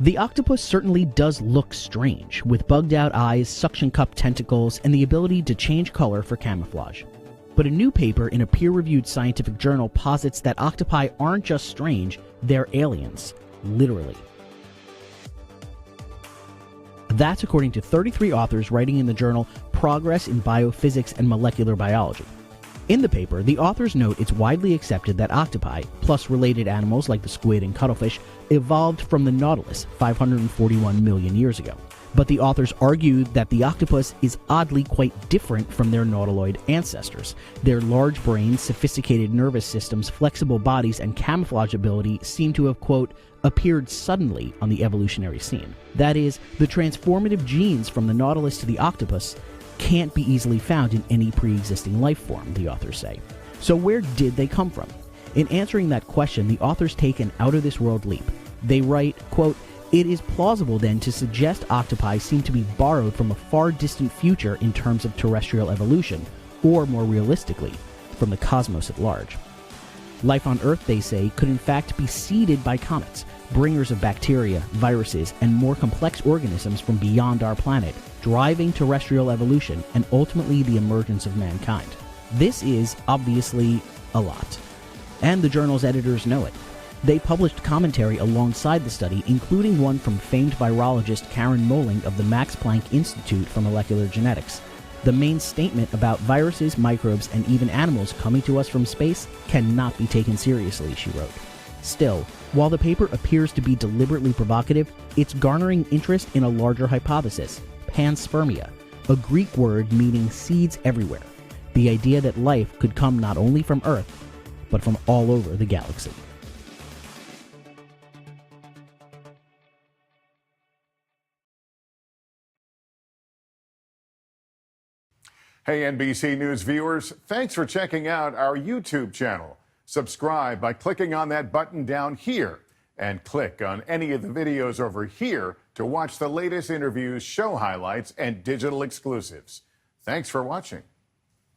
The octopus certainly does look strange, with bugged-out eyes, suction-cup tentacles, and the ability to change color for camouflage. But a new paper in a peer-reviewed scientific journal posits that octopi aren't just strange, they're aliens. Literally. That's according to 33 authors writing in the journal Progress in Biophysics and Molecular Biology. In the paper, the authors note it's widely accepted that octopi, plus related animals like the squid and cuttlefish, evolved from the nautilus 541 million years ago. But the authors argued that the octopus is oddly quite different from their nautiloid ancestors. Their large brains, sophisticated nervous systems, flexible bodies, and camouflage ability seem to have, quote, appeared suddenly on the evolutionary scene. That is, the transformative genes from the nautilus to the octopus can't be easily found in any pre-existing life form, the authors say. So where did they come from? In answering that question, the authors take an out-of-this-world leap. They write, quote, it is plausible then to suggest octopi seem to be borrowed from a far distant future in terms of terrestrial evolution, or more realistically, from the cosmos at large. Life on Earth, they say, could in fact be seeded by comets, bringers of bacteria, viruses, and more complex organisms from beyond our planet, driving terrestrial evolution and ultimately the emergence of mankind. This is, obviously, a lot. And the journal's editors know it. They published commentary alongside the study, including one from famed virologist Karen Moling of the Max Planck Institute for Molecular Genetics. The main statement about viruses, microbes, and even animals coming to us from space cannot be taken seriously, she wrote. Still, while the paper appears to be deliberately provocative, it's garnering interest in a larger hypothesis, panspermia, a Greek word meaning seeds everywhere. The idea that life could come not only from Earth, but from all over the galaxy. Hey, NBC News viewers, thanks for checking out our YouTube channel. Subscribe by clicking on that button down here and click on any of the videos over here to watch the latest interviews, show highlights, and digital exclusives. Thanks for watching.